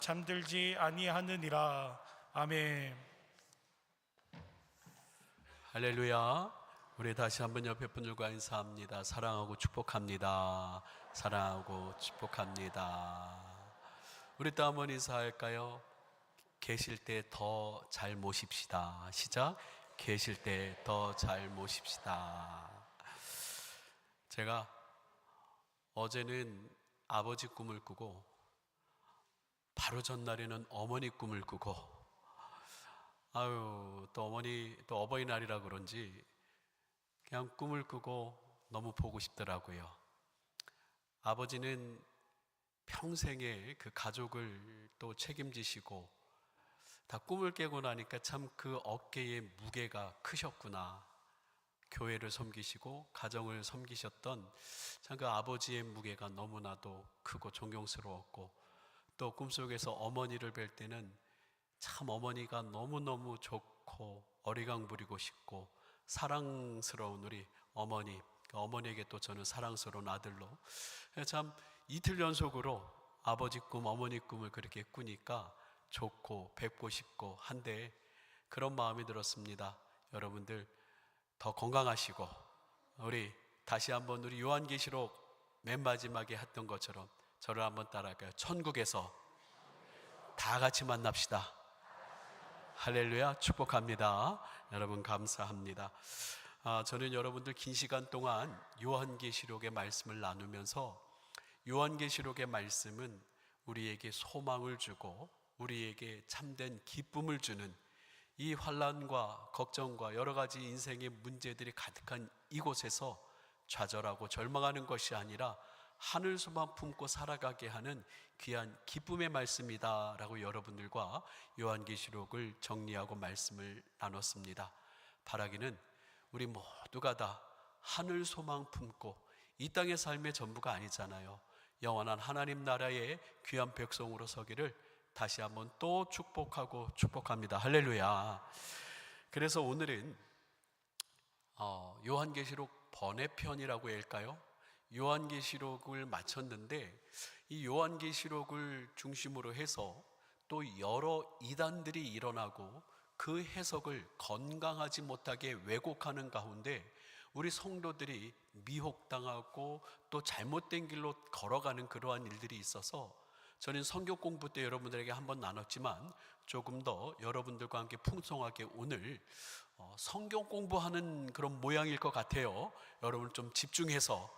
잠들지 아니하느니라. 아멘. 할렐루야. 우리 다시 한번 옆에 분들과 인사합니다. 사랑하고 축복합니다. 사랑하고 축복합니다. 우리 또 한번 인사할까요? 계실 때 더 잘 모십시다. 시작. 계실 때 더 잘 모십시다. 제가 어제는 아버지 꿈을 꾸고 바로 전날에는 어머니 꿈을 꾸고, 또 어머니, 또 어버이날이라 그런지 그냥 꿈을 꾸고 너무 보고 싶더라고요. 아버지는 평생에 그 가족을 또 책임지시고 다 꿈을 깨고 나니까 참 그 어깨의 무게가 크셨구나. 교회를 섬기시고 가정을 섬기셨던 참 그 아버지의 무게가 너무나도 크고 존경스러웠고, 또 꿈속에서 어머니를 뵐 때는 참 어머니가 너무너무 좋고 어리광 부리고 싶고 사랑스러운 우리 어머니, 어머니에게 또 저는 사랑스러운 아들로, 참 이틀 연속으로 아버지 꿈, 어머니 꿈을 그렇게 꾸니까 좋고 뵙고 싶고 한데, 그런 마음이 들었습니다. 여러분들 더 건강하시고, 우리 다시 한번 우리 요한계시록 맨 마지막에 했던 것처럼 저를 한번 따라할까요? 천국에서 다 같이 만납시다. 할렐루야. 축복합니다. 여러분 감사합니다. 저는 여러분들 긴 시간 동안 요한계시록의 말씀을 나누면서, 요한계시록의 말씀은 우리에게 소망을 주고 우리에게 참된 기쁨을 주는, 이 환난과 걱정과 여러 가지 인생의 문제들이 가득한 이곳에서 좌절하고 절망하는 것이 아니라 하늘 소망 품고 살아가게 하는 귀한 기쁨의 말씀이다 라고 여러분들과 요한계시록을 정리하고 말씀을 나눴습니다. 바라기는 우리 모두가 다 하늘 소망 품고, 이 땅의 삶의 전부가 아니잖아요. 영원한 하나님 나라의 귀한 백성으로 서기를 다시 한번 또 축복하고 축복합니다. 할렐루야. 그래서 오늘은 요한계시록 번외편이라고 할까요? 요한계시록을 마쳤는데, 이 요한계시록을 중심으로 해서 또 여러 이단들이 일어나고 그 해석을 건강하지 못하게 왜곡하는 가운데 우리 성도들이 미혹당하고 또 잘못된 길로 걸어가는 그러한 일들이 있어서, 저는 성경 공부 때 여러분들에게 한번 나눴지만 조금 더 여러분들과 함께 풍성하게 오늘 성경 공부하는 그런 모양일 것 같아요. 여러분 좀 집중해서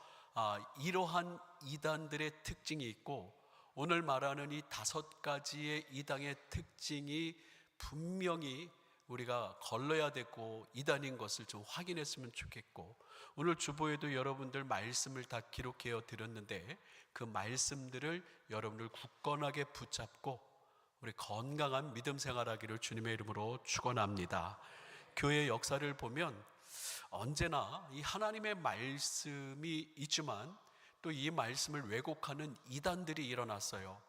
이러한 이단들의 특징이 있고, 오늘 말하는 이 5가지의 이단의 특징이 분명히 우리가 걸러야 되고 이단인 것을 좀 확인했으면 좋겠고, 오늘 주보에도 여러분들 말씀을 다 기록해 드렸는데 그 말씀들을 여러분들 굳건하게 붙잡고 우리 건강한 믿음 생활하기를 주님의 이름으로 축원합니다. 교회 역사를 보면 언제나 이 하나님의 말씀이 있지만 또 이 말씀을 왜곡하는 이단들이 일어났어요.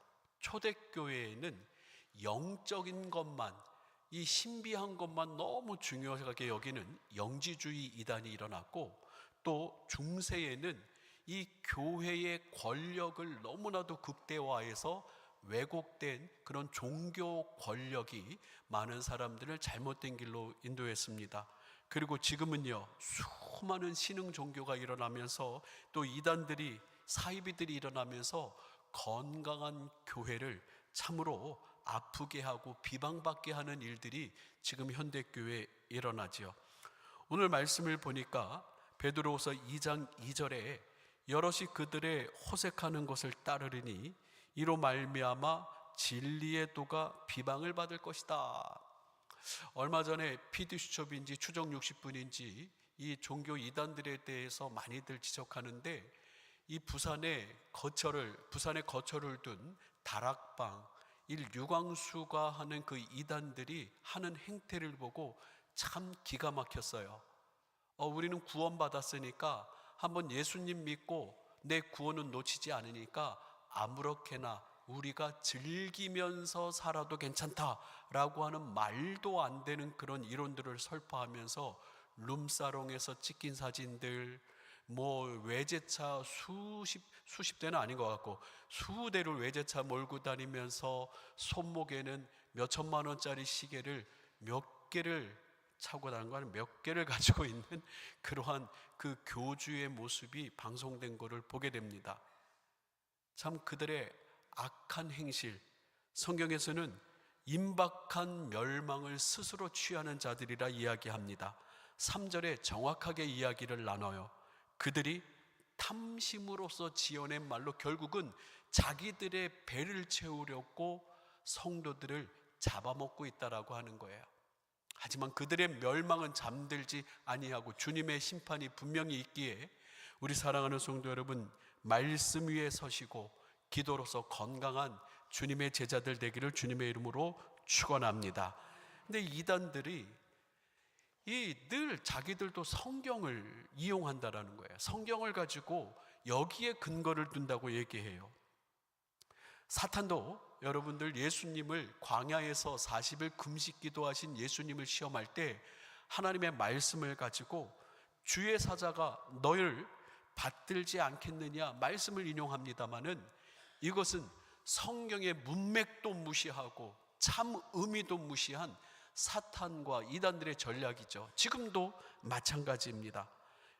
초대교회에는 영적인 것만, 이 신비한 것만 너무 중요하게 여기는 영지주의 이단이 일어났고, 또 중세에는 이 교회의 권력을 너무나도 극대화해서 왜곡된 그런 종교 권력이 많은 사람들을 잘못된 길로 인도했습니다. 그리고 지금은요, 수많은 신흥 종교가 일어나면서 또 이단들이, 사이비들이 일어나면서 건강한 교회를 참으로 아프게 하고 비방받게 하는 일들이 지금 현대교회에 일어나죠. 오늘 말씀을 보니까 베드로후서 2장 2절에 여럿이 그들의 호색하는 것을 따르리니 이로 말미암아 진리의 도가 비방을 받을 것이다. 얼마 전에 PD수첩인지 추적 60분인지 이 종교 이단들에 대해서 많이들 지적하는데, 이 부산에 거처를 둔 다락방 유광수가 하는 그 이단들이 하는 행태를 보고 참 기가 막혔어요. 우리는 구원받았으니까, 한번 예수님 믿고 내 구원은 놓치지 않으니까 아무렇게나 우리가 즐기면서 살아도 괜찮다라고 하는 말도 안 되는 그런 이론들을 설파하면서 룸사롱에서 찍힌 사진들, 뭐 외제차 수십 대는 아닌 것 같고 수대를 외제차 몰고 다니면서 손목에는 몇 천만 원짜리 시계를 몇 개를 차고 다니는 거 아니면 몇 개를 가지고 있는 그러한 그 교주의 모습이 방송된 것을 보게 됩니다. 참 그들의 악한 행실, 성경에서는 임박한 멸망을 스스로 취하는 자들이라 이야기합니다. 3절에 정확하게 이야기를 나눠요. 그들이 탐심으로써 지어낸 말로 결국은 자기들의 배를 채우려고 성도들을 잡아먹고 있다라고 하는 거예요. 하지만 그들의 멸망은 잠들지 아니하고 주님의 심판이 분명히 있기에 우리 사랑하는 성도 여러분, 말씀 위에 서시고 기도로서 건강한 주님의 제자들 되기를 주님의 이름으로 축원합니다. 근데 이단들이 늘 자기들도 성경을 이용한다라는 거예요. 성경을 가지고 여기에 근거를 둔다고 얘기해요. 사탄도 여러분들 예수님을 광야에서 40일 금식 기도하신 예수님을 시험할 때 하나님의 말씀을 가지고 주의 사자가 너를 받들지 않겠느냐 말씀을 인용합니다마는 이것은 성경의 문맥도 무시하고 참 의미도 무시한 사탄과 이단들의 전략이죠. 지금도 마찬가지입니다.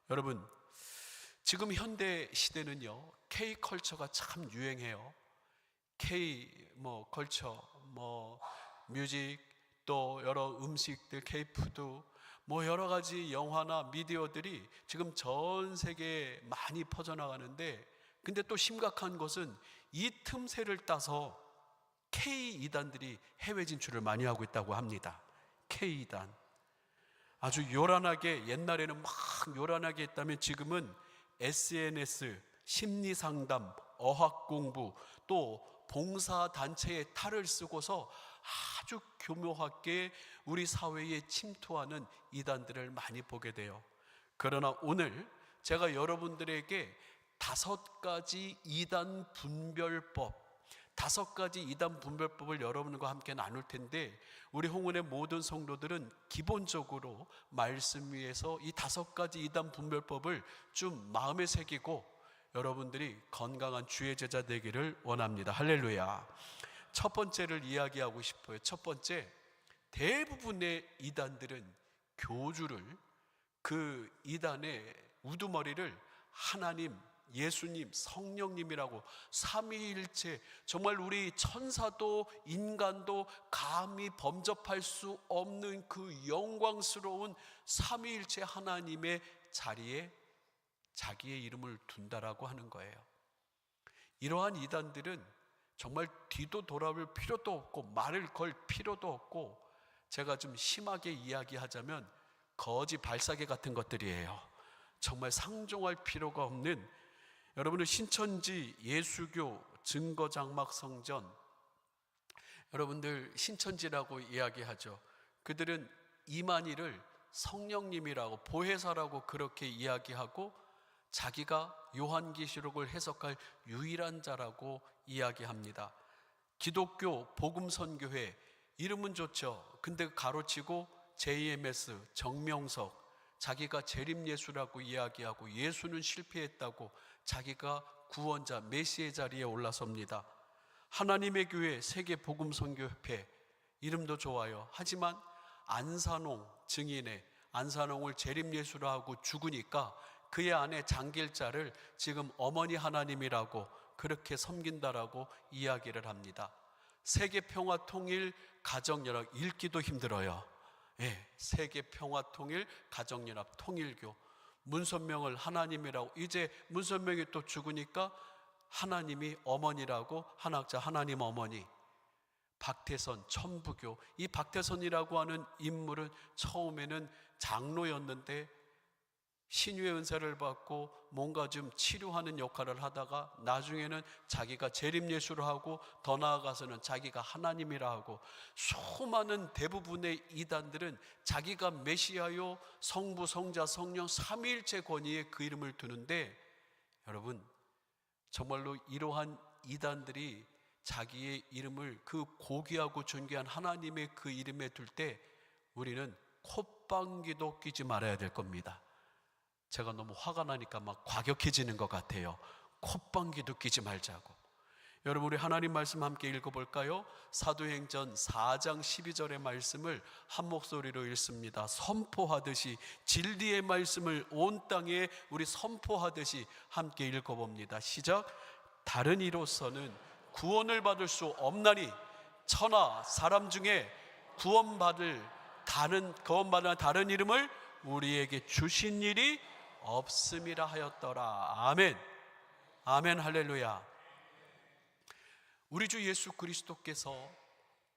여러분, 지금 현대 시대는요, K컬처가 참 유행해요. K 컬처, 뮤직, 또 여러 음식들, K푸드, 여러 가지 영화나 미디어들이 지금 전 세계에 많이 퍼져나가는데, 근데 또 심각한 것은 이 틈새를 따서 K-이단들이 해외 진출을 많이 하고 있다고 합니다. K-이단. 아주 요란하게, 옛날에는 막 요란하게 했다면 지금은 SNS, 심리상담, 어학공부, 또 봉사단체의 탈을 쓰고서 아주 교묘하게 우리 사회에 침투하는 이단들을 많이 보게 돼요. 그러나 오늘 제가 여러분들에게 5가지 이단 분별법, 5가지 이단 분별법을 여러분과 함께 나눌 텐데, 우리 홍은의 모든 성도들은 기본적으로 말씀 위에서 이 5가지 이단 분별법을 좀 마음에 새기고 여러분들이 건강한 주의 제자 되기를 원합니다. 할렐루야. 첫 번째를 이야기하고 싶어요. 첫 번째, 대부분의 이단들은 교주를, 그 이단의 우두머리를 하나님, 예수님, 성령님이라고 삼위일체, 정말 우리 천사도 인간도 감히 범접할 수 없는 그 영광스러운 삼위일체 하나님의 자리에 자기의 이름을 둔다라고 하는 거예요. 이러한 이단들은 정말 뒤도 돌아볼 필요도 없고 말을 걸 필요도 없고, 제가 좀 심하게 이야기하자면 거지 발사계 같은 것들이에요. 정말 상종할 필요가 없는, 여러분은 신천지 예수교 증거장막성전, 여러분들 신천지라고 이야기하죠. 그들은 이만희를 성령님이라고, 보혜사라고 그렇게 이야기하고 자기가 요한계시록을 해석할 유일한 자라고 이야기합니다. 기독교 복음선교회, 이름은 좋죠. 근데 가로치고 JMS, 정명석, 자기가 재림예수라고 이야기하고 예수는 실패했다고 자기가 구원자, 메시의 자리에 올라섭니다. 하나님의 교회 세계복음선교협회, 이름도 좋아요. 하지만 안산홍 증인의, 안산홍을 재림예수라 하고 죽으니까 그의 아내 장길자를 지금 어머니 하나님이라고 그렇게 섬긴다라고 이야기를 합니다. 세계평화통일 가정연합, 읽기도 힘들어요. 세계평화통일 가정연합 통일교, 문선명을 하나님이라고, 이제 문선명이 또 죽으니까 하나님이 어머니라고, 한학자 하나님 어머니. 박태선 천부교, 이 박태선이라고 하는 인물은 처음에는 장로였는데 신유의 은사를 받고 뭔가 좀 치료하는 역할을 하다가 나중에는 자기가 재림예수를 하고 더 나아가서는 자기가 하나님이라 하고, 수많은 대부분의 이단들은 자기가 메시아요, 성부, 성자, 성령 삼위일체 권위에 그 이름을 두는데, 여러분 정말로 이러한 이단들이 자기의 이름을 그 고귀하고 존귀한 하나님의 그 이름에 둘 때 우리는 콧방귀도 끼지 말아야 될 겁니다. 제가 너무 화가 나니까 막 과격해지는 것 같아요. 콧방귀도 뀌지 말자고. 여러분, 우리 하나님 말씀 함께 읽어볼까요? 사도행전 4장 12절의 말씀을 한 목소리로 읽습니다. 선포하듯이, 진리의 말씀을 온 땅에 우리 선포하듯이 함께 읽어봅니다. 시작. 다른 이로서는 구원을 받을 수 없나니 천하 사람 중에 구원받을 다른 이름을 우리에게 주신 일이 없음이라 하였더라. 아멘. 아멘. 할렐루야. 우리 주 예수 그리스도께서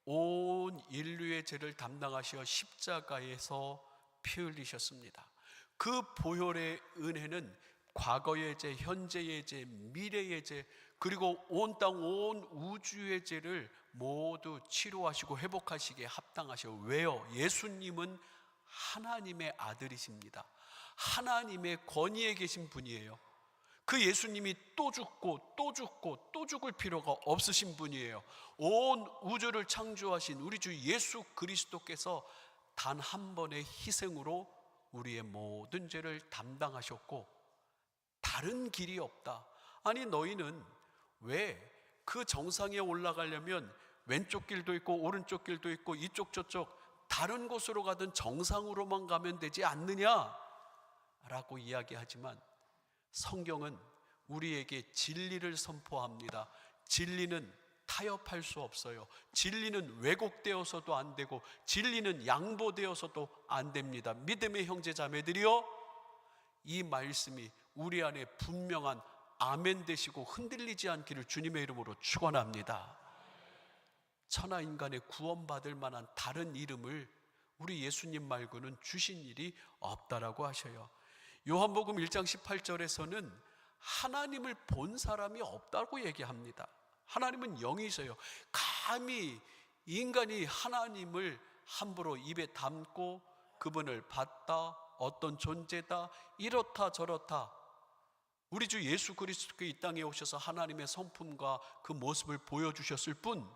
온 인류의 죄를 담당하시어 십자가에서 피 흘리셨습니다. 그 보혈의 은혜는 과거의 죄, 현재의 죄, 미래의 죄, 그리고 온 땅, 온 우주의 죄를 모두 치료하시고 회복하시기에 합당하셔. 왜요? 예수님은 하나님의 아들이십니다. 하나님의 권위에 계신 분이에요. 그 예수님이 또 죽고 또 죽고 또 죽을 필요가 없으신 분이에요. 온 우주를 창조하신 우리 주 예수 그리스도께서 단 한 번의 희생으로 우리의 모든 죄를 담당하셨고 다른 길이 없다. 아니, 너희는 왜 그 정상에 올라가려면 왼쪽 길도 있고 오른쪽 길도 있고 이쪽 저쪽 다른 곳으로 가든 정상으로만 가면 되지 않느냐? 라고 이야기하지만 성경은 우리에게 진리를 선포합니다. 진리는 타협할 수 없어요. 진리는 왜곡되어서도 안 되고 진리는 양보되어서도 안 됩니다. 믿음의 형제 자매들이여, 이 말씀이 우리 안에 분명한 아멘 되시고 흔들리지 않기를 주님의 이름으로 축원합니다. 천하 인간의 구원받을 만한 다른 이름을 우리 예수님 말고는 주신 일이 없다라고 하셔요. 요한복음 1장 18절에서는 하나님을 본 사람이 없다고 얘기합니다. 하나님은 영이세요. 감히 인간이 하나님을 함부로 입에 담고 그분을 봤다, 어떤 존재다, 이렇다 저렇다, 우리 주 예수 그리스도께 이 땅에 오셔서 하나님의 성품과 그 모습을 보여주셨을 뿐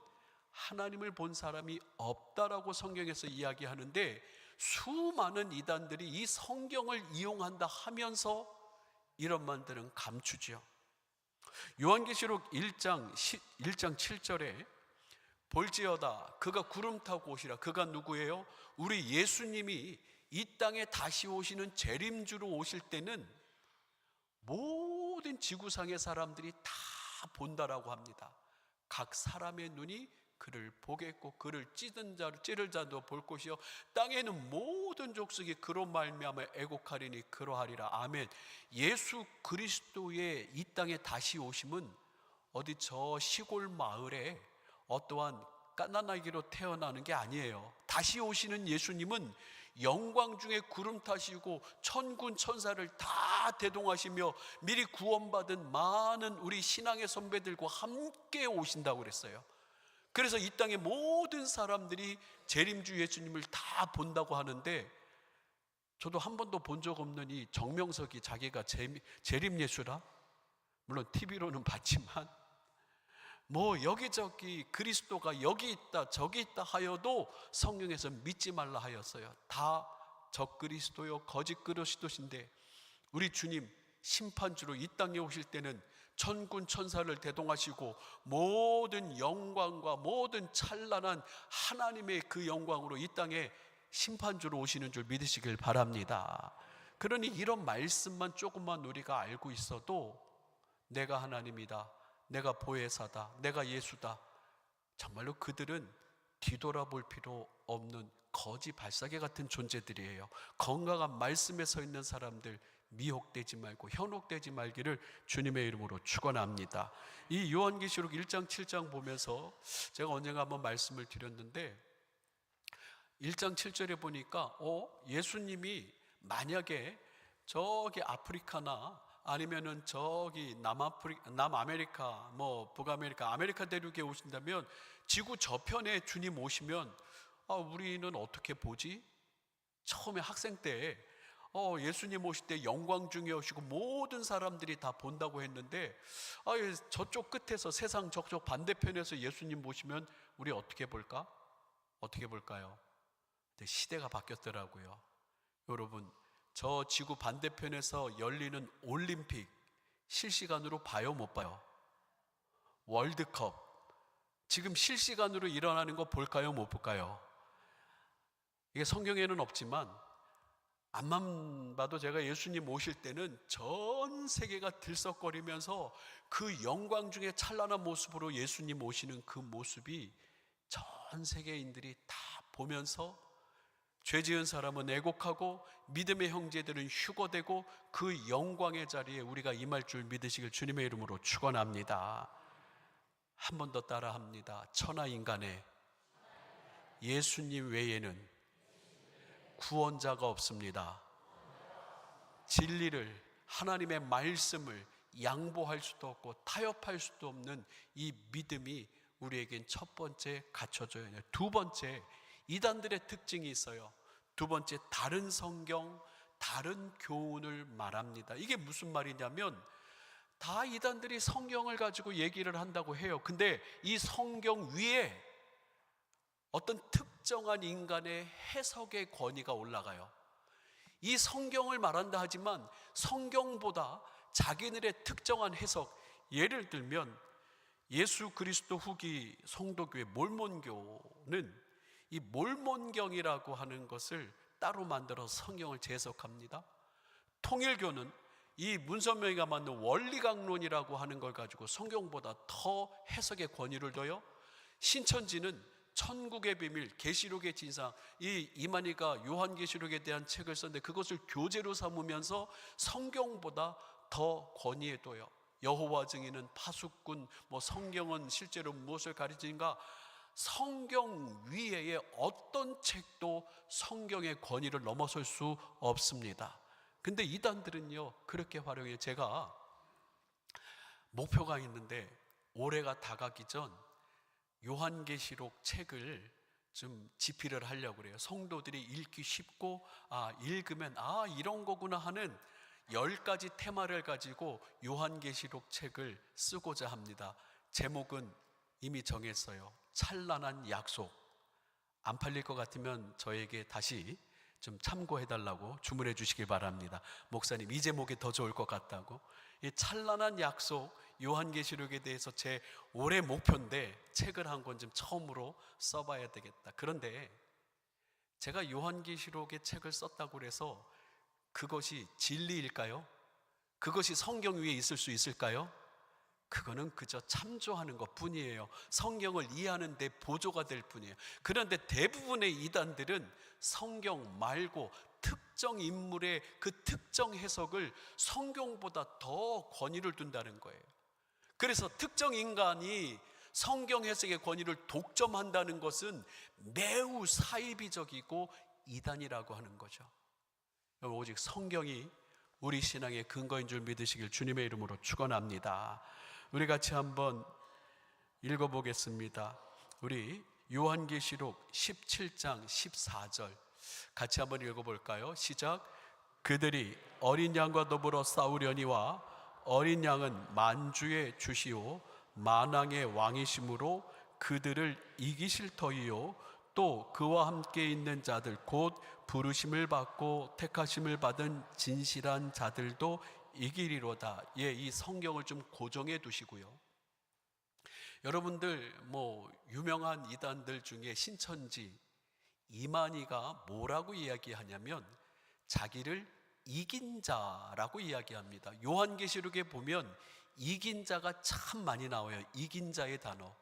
하나님을 본 사람이 없다라고 성경에서 이야기하는데, 수많은 이단들이 이 성경을 이용한다 하면서 이런 말들은 감추죠. 요한계시록 1장 7절에 볼지어다 그가 구름 타고 오시라. 그가 누구예요? 우리 예수님이 이 땅에 다시 오시는 재림주로 오실 때는 모든 지구상의 사람들이 다 본다라고 합니다. 각 사람의 눈이 그를 보겠고 그를 찌를 자도 볼 것이요 땅에는 모든 족속이 그로 말미암아 애곡하리니 그러하리라. 아멘. 예수 그리스도의 이 땅에 다시 오심은 어디 저 시골 마을에 어떠한 갓난아기로 태어나는 게 아니에요. 다시 오시는 예수님은 영광 중에 구름 타시고 천군 천사를 다 대동하시며 미리 구원받은 많은 우리 신앙의 선배들과 함께 오신다고 그랬어요. 그래서 이 땅의 모든 사람들이 재림주 예수님을 다 본다고 하는데, 저도 한 번도 본 적 없는 이 정명석이 자기가 재림 예수라, 물론 TV로는 봤지만 뭐 여기저기 그리스도가 여기 있다 저기 있다 하여도 성경에서 믿지 말라 하였어요. 다 적그리스도요 거짓 그리스도신데, 우리 주님 심판주로 이 땅에 오실 때는 천군 천사를 대동하시고 모든 영광과 모든 찬란한 하나님의 그 영광으로 이 땅에 심판주로 오시는 줄 믿으시길 바랍니다. 그러니 이런 말씀만 조금만 우리가 알고 있어도 내가 하나님이다, 내가 보혜사다, 내가 예수다, 정말로 그들은 뒤돌아볼 필요 없는 거지 발사계 같은 존재들이에요. 건강한 말씀에 서 있는 사람들, 미혹되지 말고 현혹되지 말기를 주님의 이름으로 축원합니다. 이 요한계시록 1장 7장 보면서 제가 언젠가 한번 말씀을 드렸는데, 1장 7절에 보니까 예수님이 만약에 저기 아프리카나 아니면은 저기 남아메리카, 뭐 북아메리카, 아메리카 대륙에 오신다면, 지구 저편에 주님 오시면 우리는 어떻게 보지? 처음에 학생 때 예수님 오실 때 영광 중에 오시고 모든 사람들이 다 본다고 했는데, 저쪽 끝에서 세상 저쪽 반대편에서 예수님 보시면 우리 어떻게 볼까? 어떻게 볼까요? 근데 시대가 바뀌었더라고요. 여러분, 저 지구 반대편에서 열리는 올림픽 실시간으로 봐요, 못 봐요? 월드컵 지금 실시간으로 일어나는 거 볼까요, 못 볼까요? 이게 성경에는 없지만 앞만 봐도 제가 예수님 오실 때는 전 세계가 들썩거리면서 그 영광 중에 찬란한 모습으로 예수님 오시는 그 모습이 전 세계인들이 다 보면서 죄 지은 사람은 애곡하고 믿음의 형제들은 휴거되고 그 영광의 자리에 우리가 임할 줄 믿으시길 주님의 이름으로 축원합니다. 한 번 더 따라합니다. 천하 인간에 예수님 외에는 구원자가 없습니다. 진리를, 하나님의 말씀을 양보할 수도 없고 타협할 수도 없는 이 믿음이 우리에겐 첫 번째 갖춰져야 해요. 두 번째, 이단들의 특징이 있어요. 두 번째, 다른 성경, 다른 교훈을 말합니다. 이게 무슨 말이냐면 다 이단들이 성경을 가지고 얘기를 한다고 해요. 근데 이 성경 위에 어떤 특정한 인간의 해석의 권위가 올라가요. 이 성경을 말한다 하지만 성경보다 자기들의 특정한 해석, 예를 들면 예수 그리스도 후기 성도교회 몰몬교는 이 몰몬경이라고 하는 것을 따로 만들어 성경을 재해석합니다. 통일교는 이 문선명이가 만든 원리강론이라고 하는 걸 가지고 성경보다 더 해석의 권위를 둬요. 신천지는 천국의 비밀, 계시록의 진상, 이 이만희가 요한계시록에 대한 책을 썼는데 그것을 교재로 삼으면서 성경보다 더 권위에 둬요. 여호와 증인은 파수꾼, 성경은 실제로 무엇을 가리키는가? 성경 위에의 어떤 책도 성경의 권위를 넘어설 수 없습니다. 근데 이단들은요 그렇게 활용해요. 제가 목표가 있는데 올해가 다가기 전 요한계시록 책을 좀 집필을 하려고 그래요. 성도들이 읽기 쉽고 읽으면 이런 거구나 하는 10가지 테마를 가지고 요한계시록 책을 쓰고자 합니다. 제목은 이미 정했어요. 찬란한 약속. 안 팔릴 것 같으면 저에게 다시 좀 참고해달라고 주문해 주시길 바랍니다. 목사님, 이 제목이 더 좋을 것 같다고. 이 찬란한 약속, 요한계시록에 대해서 제 올해 목표인데 책을 한 권 좀 처음으로 써봐야 되겠다. 그런데 제가 요한계시록의 책을 썼다고 해서 그것이 진리일까요? 그것이 성경 위에 있을 수 있을까요? 그거는 그저 참조하는 것 뿐이에요. 성경을 이해하는 데 보조가 될 뿐이에요. 그런데 대부분의 이단들은 성경 말고 특정 인물의 그 특정 해석을 성경보다 더 권위를 둔다는 거예요. 그래서 특정 인간이 성경 해석의 권위를 독점한다는 것은 매우 사이비적이고 이단이라고 하는 거죠. 오직 성경이 우리 신앙의 근거인 줄 믿으시길 주님의 이름으로 축원합니다. 우리 같이 한번 읽어보겠습니다. 우리 요한계시록 17장 14절 같이 한번 읽어볼까요? 시작. 그들이 어린 양과 더불어 싸우려니와 어린 양은 만주의 주시오 만왕의 왕이심으로 그들을 이기실 터이요 또 그와 함께 있는 자들 곧 부르심을 받고 택하심을 받은 진실한 자들도 이기리로다. 이 성경을 좀 고정해 두시고요. 여러분들 유명한 이단들 중에 신천지 이만희가 뭐라고 이야기하냐면 자기를 이긴 자라고 이야기합니다. 요한계시록에 보면 이긴 자가 참 많이 나와요. 이긴 자의 단어.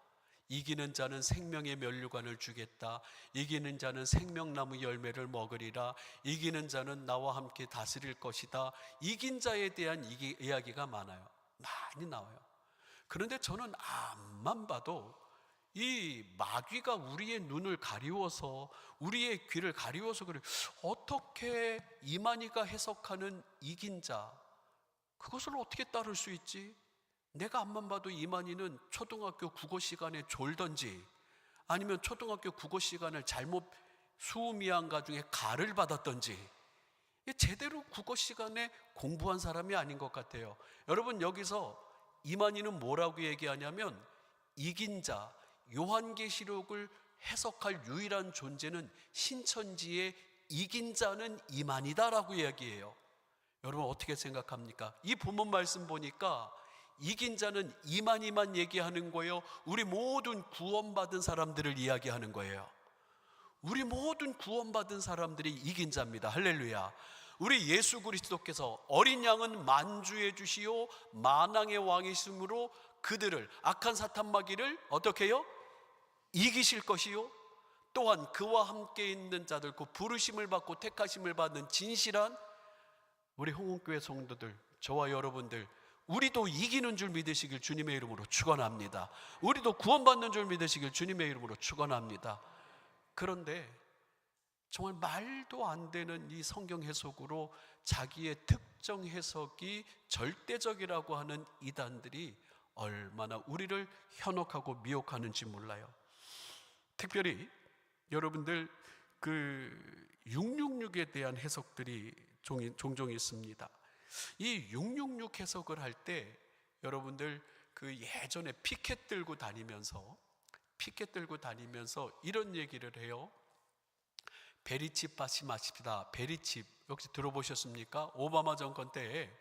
이기는 자는 생명의 면류관을 주겠다. 이기는 자는 생명나무 열매를 먹으리라. 이기는 자는 나와 함께 다스릴 것이다. 이긴 자에 대한 이야기가 많아요. 많이 나와요. 그런데 저는 앞만 봐도 이 마귀가 우리의 눈을 가리워서 우리의 귀를 가리워서 그래요. 어떻게 이만희가 해석하는 이긴 자 그것을 어떻게 따를 수 있지? 내가 앞만 봐도 이만희는 초등학교 국어 시간에 졸던지 아니면 초등학교 국어 시간을 잘못 수미양가 중에 가를 받았던지 제대로 국어 시간에 공부한 사람이 아닌 것 같아요. 여러분 여기서 이만희는 뭐라고 얘기하냐면 이긴 자, 요한계시록을 해석할 유일한 존재는 신천지의 이긴 자는 이만이다라고 이야기해요. 여러분 어떻게 생각합니까? 이 본문 말씀 보니까 이긴 자는 이만이만 얘기하는 거예요? 우리 모든 구원받은 사람들을 이야기하는 거예요? 우리 모든 구원받은 사람들이 이긴 자입니다. 할렐루야. 우리 예수 그리스도께서 어린 양은 만주의 주시요 만왕의 왕이심으로 그들을, 악한 사탄 마귀를 어떻게 해요? 이기실 것이요, 또한 그와 함께 있는 자들, 그 부르심을 받고 택하심을 받는 진실한 우리 홍은교회 성도들, 저와 여러분들, 우리도 이기는 줄 믿으시길 주님의 이름으로 축원합니다. 우리도 구원받는 줄 믿으시길 주님의 이름으로 축원합니다. 그런데 정말 말도 안 되는 이 성경 해석으로 자기의 특정 해석이 절대적이라고 하는 이단들이 얼마나 우리를 현혹하고 미혹하는지 몰라요. 특별히 여러분들 그 666에 대한 해석들이 종종 있습니다. 이 666 해석을 할 때 여러분들 그 예전에 피켓 들고 다니면서 이런 얘기를 해요. 베리칩 받지 마십시다. 베리칩 혹시 들어보셨습니까? 오바마 정권 때에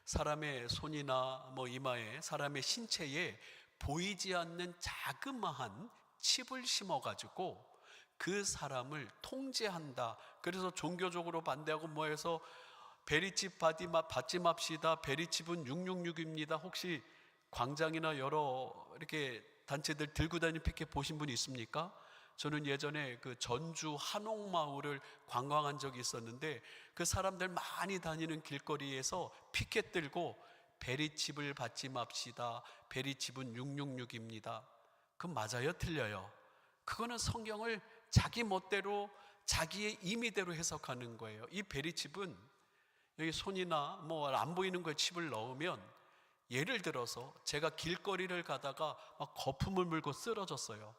사람의 손이나 이마에, 사람의 신체에 보이지 않는 자그마한 칩을 심어가지고 그 사람을 통제한다. 그래서 종교적으로 반대하고 해서 베리칩 받지 맙시다. 베리칩은 666입니다. 혹시 광장이나 여러 이렇게 단체들 들고 다니는 피켓 보신 분이 있습니까? 저는 예전에 그 전주 한옥마을을 관광한 적이 있었는데 그 사람들 많이 다니는 길거리에서 피켓 들고 베리칩을 받지 맙시다. 베리칩은 666입니다. 그건 맞아요? 틀려요? 그거는 성경을 자기 멋대로 자기의 임의대로 해석하는 거예요. 이 베리칩은 여기 손이나 안 보이는 거에 칩을 넣으면, 예를 들어서 제가 길거리를 가다가 막 거품을 물고 쓰러졌어요.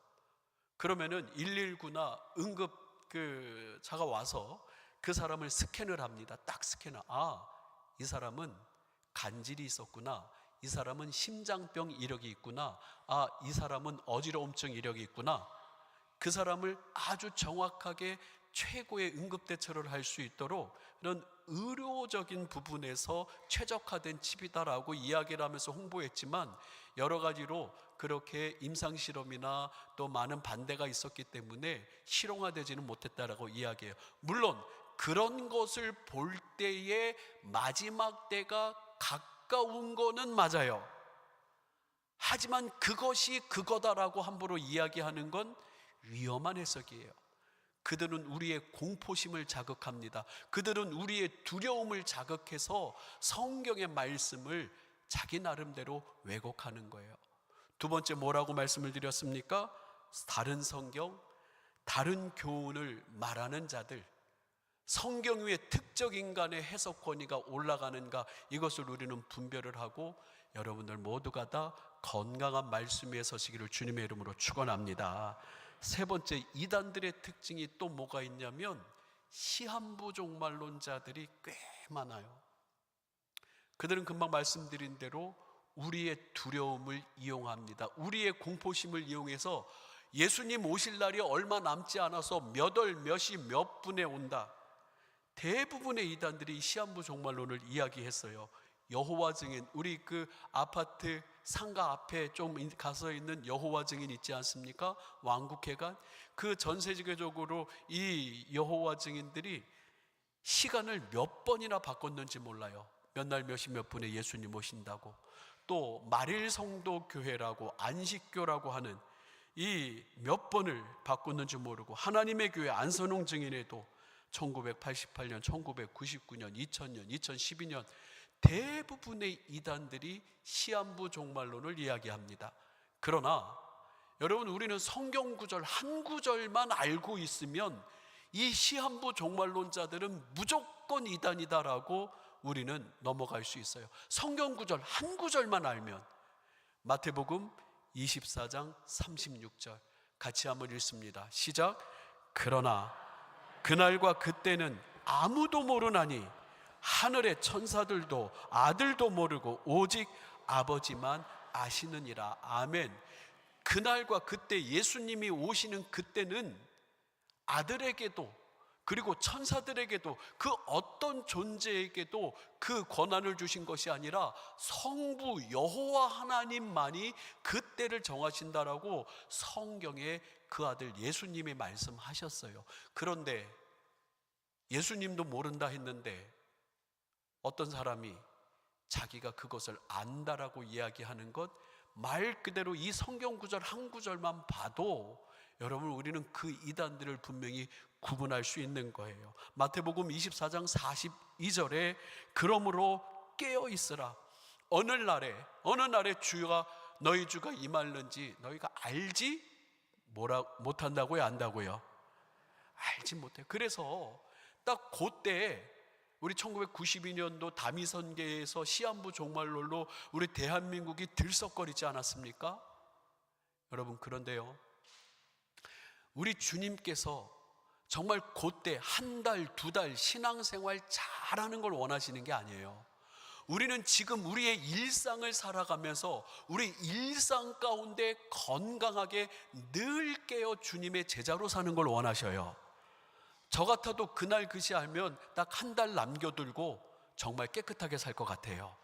그러면은 119나 응급 그 차가 와서 그 사람을 스캔을 합니다. 딱 스캔을. 이 사람은 간질이 있었구나. 이 사람은 심장병 이력이 있구나. 이 사람은 어지러움증 이력이 있구나. 그 사람을 아주 정확하게 최고의 응급 대처를 할 수 있도록 이런 의료적인 부분에서 최적화된 칩이다라고 이야기를 하면서 홍보했지만, 여러 가지로 그렇게 임상실험이나 또 많은 반대가 있었기 때문에 실용화되지는 못했다라고 이야기해요. 물론 그런 것을 볼 때의 마지막 때가 가까운 거는 맞아요. 하지만 그것이 그거다라고 함부로 이야기하는 건 위험한 해석이에요. 그들은 우리의 공포심을 자극합니다. 그들은 우리의 두려움을 자극해서 성경의 말씀을 자기 나름대로 왜곡하는 거예요. 두 번째 뭐라고 말씀을 드렸습니까? 다른 성경, 다른 교훈을 말하는 자들, 성경 위에 특정 인간의 해석 권위가 올라가는가, 이것을 우리는 분별을 하고 여러분들 모두가 다 건강한 말씀 위에 서시기를 주님의 이름으로 축원합니다. 세 번째, 이단들의 특징이 또 뭐가 있냐면 시한부 종말론자들이 꽤 많아요. 그들은 금방 말씀드린 대로 우리의 두려움을 이용합니다. 우리의 공포심을 이용해서 예수님 오실 날이 얼마 남지 않아서 몇 월 몇이 몇 분에 온다. 대부분의 이단들이 시한부 종말론을 이야기했어요. 여호와 증인, 우리 그 아파트 상가 앞에 좀 가서 있는 여호와 증인 있지 않습니까? 왕국회관. 그 전 세계적으로 이 여호와 증인들이 시간을 몇 번이나 바꿨는지 몰라요. 몇 날 몇시 몇 분에 예수님 오신다고. 또 말일성도교회라고 안식교라고 하는 이 몇 번을 바꿨는지 모르고, 하나님의 교회 안선홍 증인에도 1988년, 1999년, 2000년, 2012년 대부분의 이단들이 시한부 종말론을 이야기합니다. 그러나 여러분, 우리는 성경 구절 한 구절만 알고 있으면 이 시한부 종말론자들은 무조건 이단이다라고 우리는 넘어갈 수 있어요. 성경 구절 한 구절만 알면. 마태복음 24장 36절 같이 한번 읽습니다. 시작. 그러나 그날과 그때는 아무도 모르나니 하늘의 천사들도 아들도 모르고 오직 아버지만 아시느니라. 아멘. 그날과 그때, 예수님이 오시는 그때는 아들에게도 그리고 천사들에게도 그 어떤 존재에게도 그 권한을 주신 것이 아니라 성부 여호와 하나님만이 그 때를 정하신다라고 성경에 그 아들 예수님이 말씀하셨어요. 그런데 예수님도 모른다 했는데 어떤 사람이 자기가 그것을 안다라고 이야기하는 것, 말 그대로 이 성경 구절 한 구절만 봐도 여러분, 우리는 그 이단들을 분명히 구분할 수 있는 거예요. 마태복음 24장 42절에 그러므로 깨어 있으라. 어느 날에 주가 너희 주가 임할는지 너희가 알지 못한다고요, 안다고요? 알지 못해요. 그래서 딱 그때 우리 1992년도 다미선계에서 시한부 종말론로 우리 대한민국이 들썩거리지 않았습니까? 여러분, 그런데요, 우리 주님께서 정말 그때 한 달, 두 달 신앙생활 잘하는 걸 원하시는 게 아니에요. 우리는 지금 우리의 일상을 살아가면서 우리 일상 가운데 건강하게 늘 깨어 주님의 제자로 사는 걸 원하셔요. 저 같아도 그날 그시 알면 딱 한 달 남겨두고 정말 깨끗하게 살 것 같아요.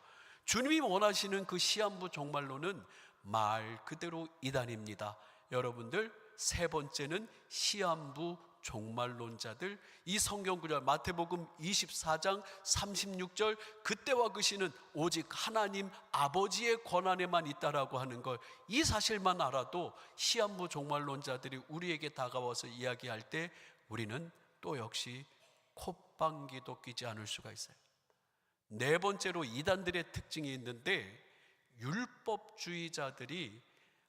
주님이 원하시는 그 시한부 종말론은 말 그대로 이단입니다. 여러분들, 세 번째는 시한부 종말론자들. 이 성경 구절 마태복음 24장 36절, 그때와 그 시는 오직 하나님 아버지의 권한에만 있다라고 하는 걸, 이 사실만 알아도 시한부 종말론자들이 우리에게 다가와서 이야기할 때 우리는 또 역시 콧방귀도 뀌지 않을 수가 있어요. 네 번째로 이단들의 특징이 있는데, 율법주의자들이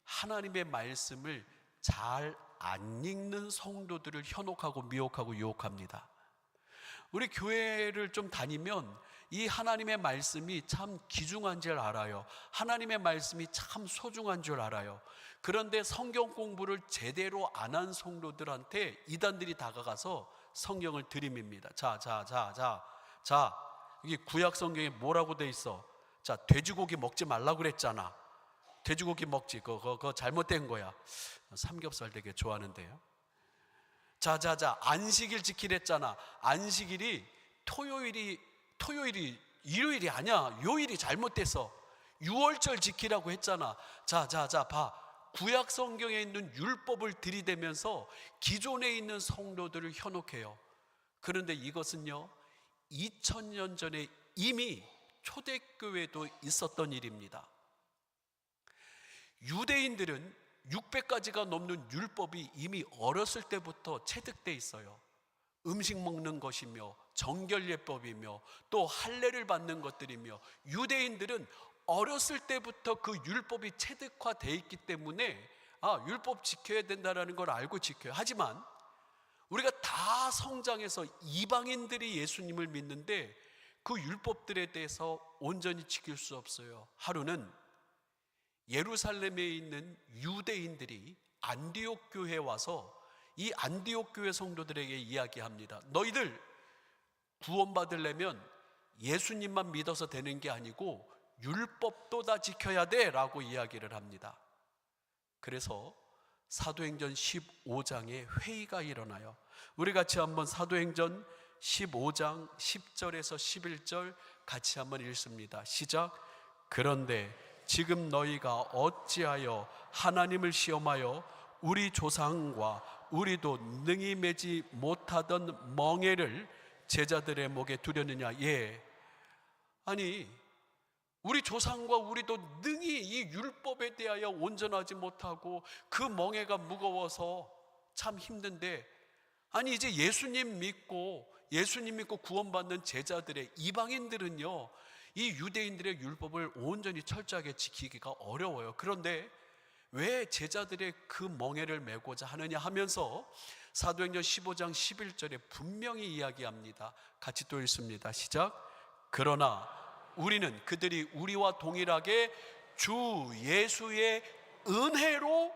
하나님의 말씀을 잘 안 읽는 성도들을 현혹하고 미혹하고 유혹합니다. 우리 교회를 좀 다니면 이 하나님의 말씀이 참 귀중한 줄 알아요. 하나님의 말씀이 참 소중한 줄 알아요. 그런데 성경 공부를 제대로 안 한 성도들한테 이단들이 다가가서 성경을 들이밉니다. 자, 이게 구약 성경에 뭐라고 돼 있어? 자, 돼지고기 먹지 말라고 그랬잖아. 돼지고기 먹지, 그거 잘못된 거야. 삼겹살 되게 좋아하는데요. 자, 안식일 지키랬잖아. 안식일이 토요일이 일요일이 아니야. 요일이 잘못됐어. 유월절 지키라고 했잖아. 자, 봐. 구약 성경에 있는 율법을 들이대면서 기존에 있는 성도들을 현혹해요. 그런데 이것은요, 2000년 전에 이미 초대교회도 있었던 일입니다. 유대인들은 600가지가 넘는 율법이 이미 어렸을 때부터 체득돼 있어요. 음식 먹는 것이며 정결예법이며 또 할례를 받는 것들이며, 유대인들은 어렸을 때부터 그 율법이 체득화되어 있기 때문에 율법 지켜야 된다는 걸 알고 지켜요. 하지만 우리가 다 성장해서 이방인들이 예수님을 믿는데 그 율법들에 대해서 온전히 지킬 수 없어요. 하루는 예루살렘에 있는 유대인들이 안디옥 교회에 와서 이 안디옥 교회 성도들에게 이야기합니다. 너희들 구원받으려면 예수님만 믿어서 되는 게 아니고 율법도 다 지켜야 돼 라고 이야기를 합니다. 그래서 사도행전 15장에 회의가 일어나요. 우리 같이 한번 사도행전 15장 10절에서 11절 같이 한번 읽습니다. 시작. 그런데 지금 너희가 어찌하여 하나님을 시험하여 우리 조상과 우리도 능히 매지 못하던 멍에를 제자들의 목에 두려느냐. 아니, 우리 조상과 우리도 능히 이 율법에 대하여 온전하지 못하고 그 멍에가 무거워서 참 힘든데, 아니 이제 예수님 믿고 구원받는 제자들의 이방인들은요, 이 유대인들의 율법을 온전히 철저하게 지키기가 어려워요. 그런데 왜 제자들의 그 멍에를 메고자 하느냐 하면서 사도행전 15장 11절에 분명히 이야기합니다. 같이 또 읽습니다. 시작. 그러나 우리는 그들이 우리와 동일하게 주 예수의 은혜로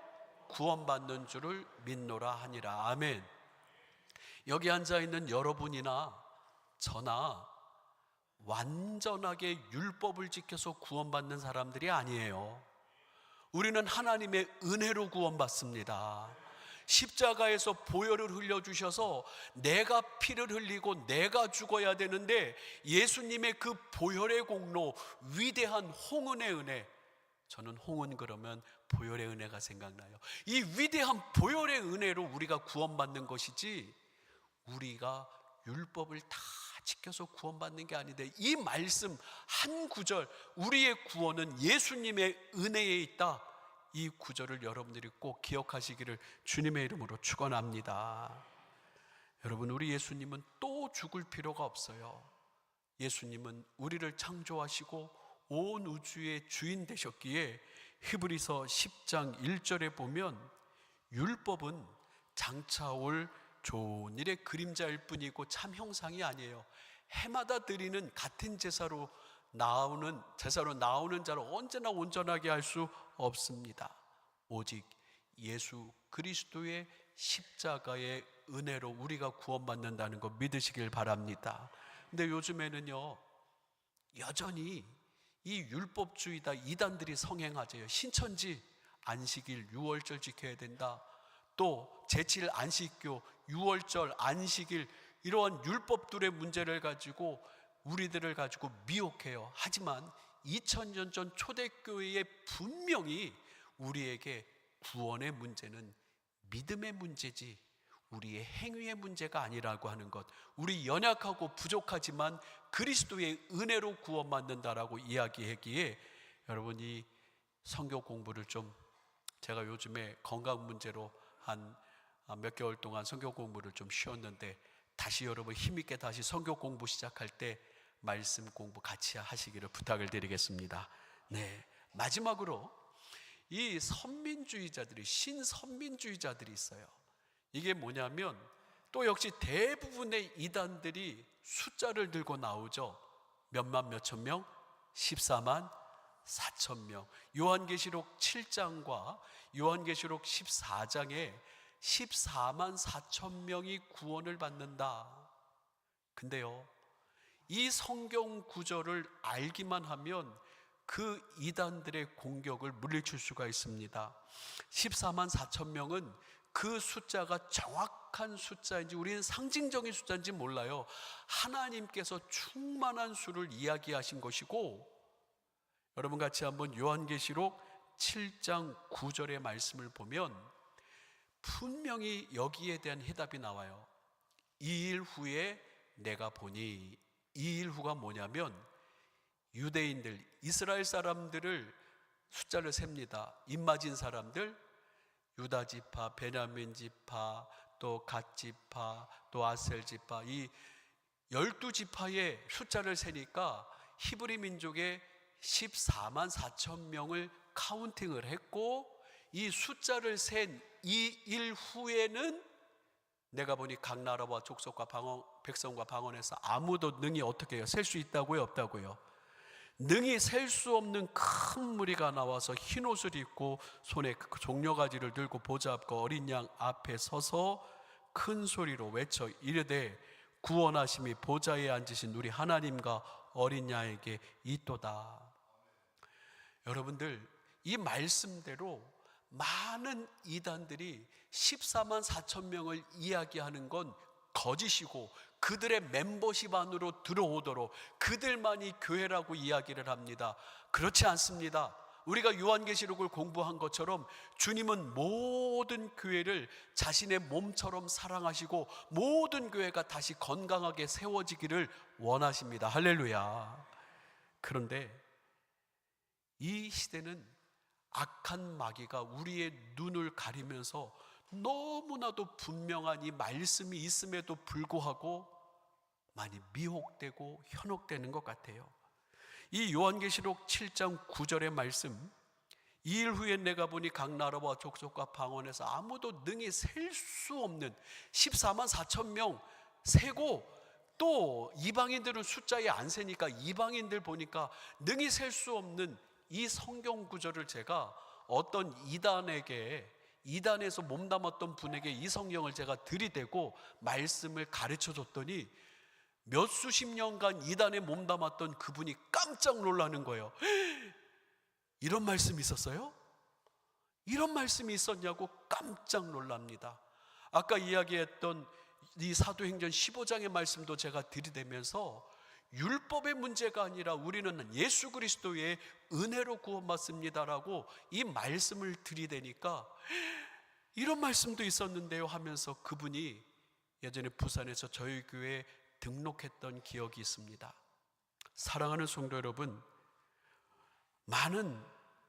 구원받는 줄을 믿노라 하니라. 아멘. 여기 앉아있는 여러분이나 저나 완전하게 율법을 지켜서 구원받는 사람들이 아니에요. 우리는 하나님의 은혜로 구원받습니다. 십자가에서 보혈을 흘려주셔서 내가 피를 흘리고 내가 죽어야 되는데 예수님의 그 보혈의 공로, 위대한 홍은의 은혜, 저는 홍은 그러면 보혈의 은혜가 생각나요. 이 위대한 보혈의 은혜로 우리가 구원받는 것이지 우리가 율법을 다 지켜서 구원받는 게 아닌데, 이 말씀 한 구절, 우리의 구원은 예수님의 은혜에 있다, 이 구절을 여러분들이 꼭 기억하시기를 주님의 이름으로 축원합니다. 여러분, 우리 예수님은 또 죽을 필요가 없어요. 예수님은 우리를 창조하시고 온 우주의 주인 되셨기에 히브리서 10장 1절에 보면 율법은 장차 올 좋은 일의 그림자일 뿐이고 참 형상이 아니에요. 해마다 드리는 같은 제사로 나오는 자를 언제나 온전하게 할 수 없습니다. 오직 예수 그리스도의 십자가의 은혜로 우리가 구원받는다는 거 믿으시길 바랍니다. 근데 요즘에는요, 여전히 이 율법주의다 이단들이 성행하죠. 신천지 안식일 6월절 지켜야 된다, 또 제7 안식교 6월절 안식일, 이러한 율법들의 문제를 가지고 우리들을 가지고 미혹해요. 하지만 2000년 전 초대교회에 분명히 우리에게 구원의 문제는 믿음의 문제지 우리의 행위의 문제가 아니라고 하는 것, 우리 연약하고 부족하지만 그리스도의 은혜로 구원받는다라고 이야기하기에, 여러분 이 성경 공부를 좀, 제가 요즘에 건강 문제로 한 몇 개월 동안 성경 공부를 좀 쉬었는데, 다시 여러분 힘있게 다시 성경 공부 시작할 때 말씀 공부 같이 하시기를 부탁을 드리겠습니다. 네, 마지막으로 이 선민주의자들이, 신선민주의자들이 있어요. 이게 뭐냐면 또 역시 대부분의 이단들이 숫자를 들고 나오죠. 몇만 몇천 명? 14만 4천 명. 요한계시록 7장과 요한계시록 14장에 14만 4천 명이 구원을 받는다. 근데요, 이 성경 구절을 알기만 하면 그 이단들의 공격을 물리칠 수가 있습니다. 14만 4천 명은 그 숫자가 정확한 숫자인지 우리는 상징적인 숫자인지 몰라요. 하나님께서 충만한 수를 이야기하신 것이고, 여러분 같이 한번 요한계시록 7장 9절의 말씀을 보면 분명히 여기에 대한 해답이 나와요. 2일 후에 내가 보니, 2일 후가 뭐냐면 유대인들, 이스라엘 사람들을 숫자를 셉니다. 입맞은 사람들, 유다 지파, 베냐민 지파, 또 갓 지파, 또 아셀 지파, 이 12지파의 숫자를 세니까 히브리 민족의 14만 4천 명을 카운팅을 했고, 이 숫자를 센 2일 후에는 내가 보니 각 나라와 족속과 백성과 방언에서 아무도 능히 어떻게 해요? 셀 수 있다고요? 없다고요? 능히 셀 수 없는 큰 무리가 나와서 흰 옷을 입고 손에 종려가지를 들고 보좌 앞과 어린 양 앞에 서서 큰 소리로 외쳐 이르되 구원하심이 보좌에 앉으신 우리 하나님과 어린 양에게 있도다. 여러분들, 이 말씀대로 많은 이단들이 14만 4천 명을 이야기하는 건 거짓이고 그들의 멤버십 안으로 들어오도록 그들만이 교회라고 이야기를 합니다. 그렇지 않습니다. 우리가 요한계시록을 공부한 것처럼 주님은 모든 교회를 자신의 몸처럼 사랑하시고 모든 교회가 다시 건강하게 세워지기를 원하십니다. 할렐루야. 그런데 이 시대는 악한 마귀가 우리의 눈을 가리면서 너무나도 분명한 이 말씀이 있음에도 불구하고 많이 미혹되고 현혹되는 것 같아요. 이 요한계시록 7장 9절의 말씀, 2일 후에 내가 보니 각 나라와 족속과 방언에서 아무도 능히 셀 수 없는 14만 4천 명 세고, 또 이방인들은 숫자에 안 세니까 이방인들 보니까 능히 셀 수 없는 이 성경 구절을 제가 어떤 이단에서 몸담았던 분에게 이 성경을 제가 들이대고 말씀을 가르쳐 줬더니 몇 수십 년간 이단에 몸담았던 그분이 깜짝 놀라는 거예요. 이런 말씀이 있었어요? 이런 말씀이 있었냐고 깜짝 놀랍니다. 아까 이야기했던 이 사도행전 15장의 말씀도 제가 들이대면서 율법의 문제가 아니라 우리는 예수 그리스도의 은혜로 구원받습니다라고 이 말씀을 들이대니까 이런 말씀도 있었는데요 하면서 그분이 예전에 부산에서 저희 교회에 등록했던 기억이 있습니다. 사랑하는 성도 여러분, 많은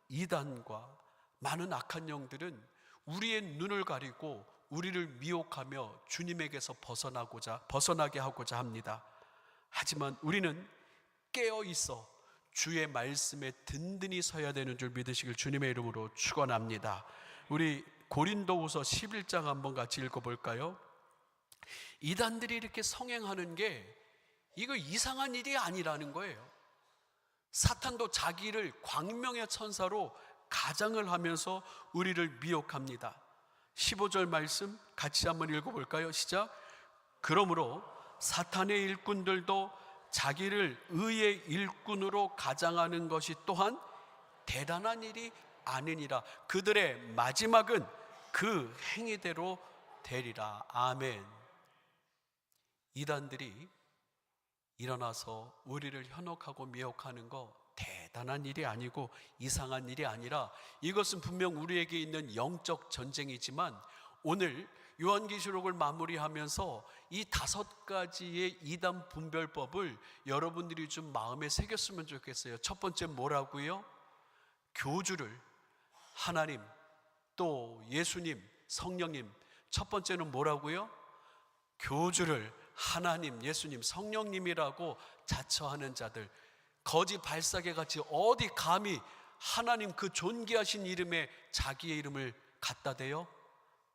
이단과 많은 악한 영들은 우리의 눈을 가리고 우리를 미혹하며 주님에게서 벗어나게 하고자 합니다. 하지만 우리는 깨어 있어 주의 말씀에 든든히 서야 되는 줄 믿으시길 주님의 이름으로 축원합니다. 우리 고린도후서 11장 한번 같이 읽어볼까요? 이단들이 이렇게 성행하는 게 이거 이상한 일이 아니라는 거예요. 사탄도 자기를 광명의 천사로 가장을 하면서 우리를 미혹합니다. 15절 말씀 같이 한번 읽어볼까요? 시작. 그러므로 사탄의 일꾼들도 자기를 의의 일꾼으로 가장하는 것이 또한 대단한 일이 아니니라. 그들의 마지막은 그 행위대로 되리라. 아멘. 이단들이 일어나서 우리를 현혹하고 미혹하는 거 대단한 일이 아니고 이상한 일이 아니라 이것은 분명 우리에게 있는 영적 전쟁이지만 오늘 요한계시록을 마무리하면서 이 5가지의 이단 분별법을 여러분들이 좀 마음에 새겼으면 좋겠어요. 첫 번째 뭐라고요? 교주를 하나님 또 예수님 성령님. 첫 번째는 뭐라고요? 교주를 하나님 예수님 성령님이라고 자처하는 자들, 거지 발사계같이 어디 감히 하나님 그 존귀하신 이름에 자기의 이름을 갖다 대요?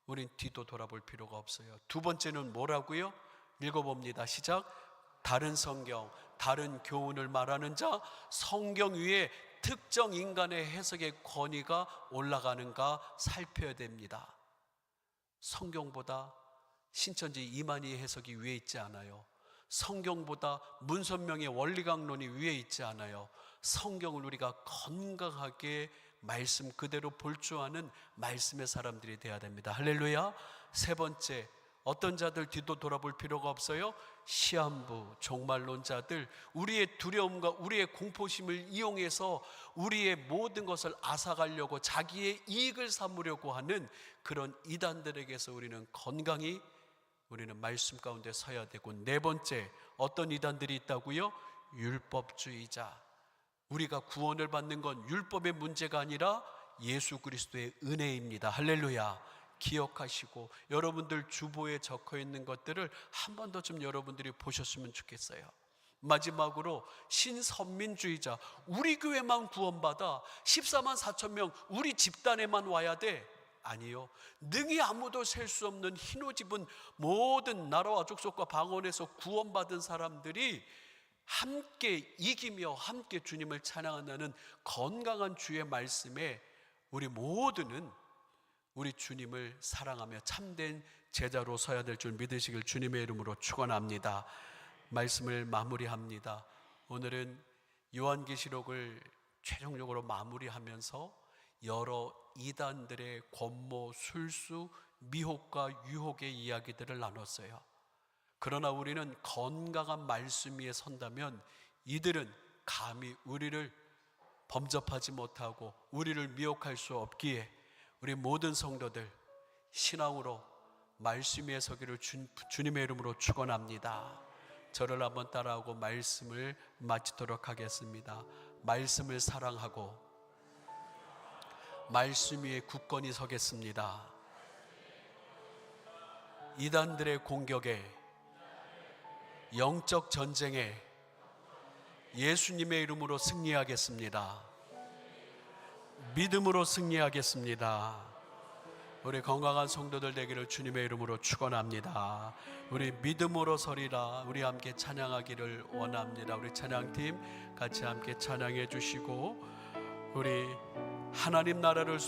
우린 뒤도 돌아볼 필요가 없어요. 두 번째는 뭐라고요? 읽어봅니다. 시작. 다른 성경, 다른 교훈을 말하는 자, 성경 위에 특정 인간의 해석의 권위가 올라가는가 살펴야 됩니다. 성경보다 신천지 이만희 해석이 위에 있지 않아요. 성경보다 문선명의 원리강론이 위에 있지 않아요. 성경을 우리가 건강하게 말씀 그대로 볼 줄 아는 말씀의 사람들이 되어야 됩니다. 할렐루야. 세 번째, 어떤 자들 뒤도 돌아볼 필요가 없어요. 시한부, 종말론자들, 우리의 두려움과 우리의 공포심을 이용해서 우리의 모든 것을 앗아가려고 자기의 이익을 삼으려고 하는 그런 이단들에게서 우리는 건강히 우리는 말씀 가운데 서야 되고, 네 번째, 어떤 이단들이 있다고요? 율법주의자. 우리가 구원을 받는 건 율법의 문제가 아니라 예수 그리스도의 은혜입니다. 할렐루야. 기억하시고 여러분들 주보에 적혀 있는 것들을 한 번 더 좀 여러분들이 보셨으면 좋겠어요. 마지막으로 신선민주의자. 우리 교회만 구원받아 14만 4천 명 우리 집단에만 와야 돼? 아니요. 능히 아무도 셀 수 없는 흰옷 입은 모든 나라와 족속과 방언에서 구원받은 사람들이 함께 이기며 함께 주님을 찬양한다는 건강한 주의 말씀에 우리 모두는 우리 주님을 사랑하며 참된 제자로 서야 될 줄 믿으시길 주님의 이름으로 축원합니다. 말씀을 마무리합니다. 오늘은 요한계시록을 최종적으로 마무리하면서 여러 이단들의 권모, 술수, 미혹과 유혹의 이야기들을 나눴어요. 그러나 우리는 건강한 말씀 위에 선다면 이들은 감히 우리를 범접하지 못하고 우리를 미혹할 수 없기에 우리 모든 성도들 신앙으로 말씀 위에 서기를 주님의 이름으로 축원합니다. 저를 한번 따라하고 말씀을 마치도록 하겠습니다. 말씀을 사랑하고 말씀 위에 굳건히 서겠습니다. 이단들의 공격에, 영적 전쟁에 예수님의 이름으로 승리하겠습니다. 믿음으로 승리하겠습니다. 우리 건강한 성도들 되기를 주님의 이름으로 축원합니다. 우리 믿음으로 서리라. 우리 함께 찬양하기를 원합니다. 우리 찬양팀 같이 함께 찬양해 주시고 우리 하나님 나라를